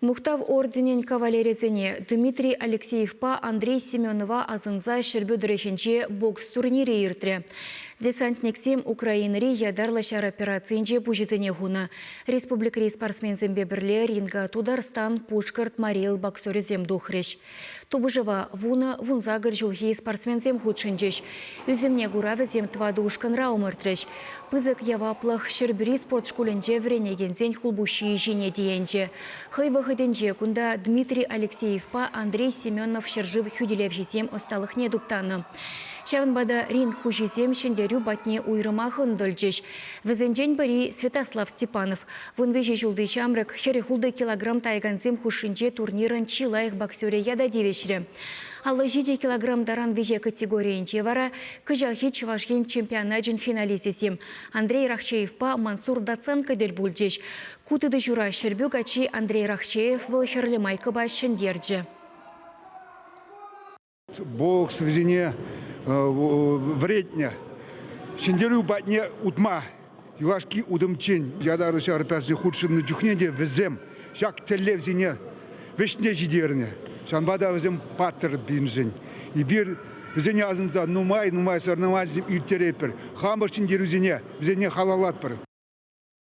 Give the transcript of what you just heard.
Мухтав орденен кавалеризене Дмитрий Алексеевпа Андрей Семенова азынза шербөдірехенче бокс турнире иртре. Десантниксем Украинари ядарлашар операциянче бужизене хуна. Республикари спортсмензембе бірле ринга Тударстан Пушкарт Марил боксерезем духреш. Тубыжыва вунзагыр жылги спортсмензем худшынчеш. Үземне гуравезем твадушкан раумыртреш. Пызык яваплах шербюри спортшкуленче вренегензен хулбуши жине диенче. Хыйвахыденче кунда Дмитрий Алексеевпа Андрей Семенов шержив хюделев жесем осталых не дуптаны. Чаванбада ринг хужесем шендерю батне уйрымахын дольчеш. Везенчен бари Святослав Степанов. Вунвеже жулды чамрык херехулды килограмм тайганзем хушинче турнирын чилайх боксере яда девешре. Аллы 7 килограмм даран веже категориянче вара кыжахи чывашген чемпионажын финалисесем. Андрей Рахчеевпа Мансур Даценко дель бульчеш. Кутыды жура шербю гачи Андрей Рахчеев вылхерлі майкыба шендерджі. Бокс везене вредня. Шендерю батне утма. Юашки удымчен. Ядарышы арпасы худшымны жүхнеде везем. Жак телевзене вешне жидерне. Шанбада везем паттыр бинжен. И бир везене азынза нумай сарнамальзем иртерепер. Хамыр шендерю зене везене халалат пыр.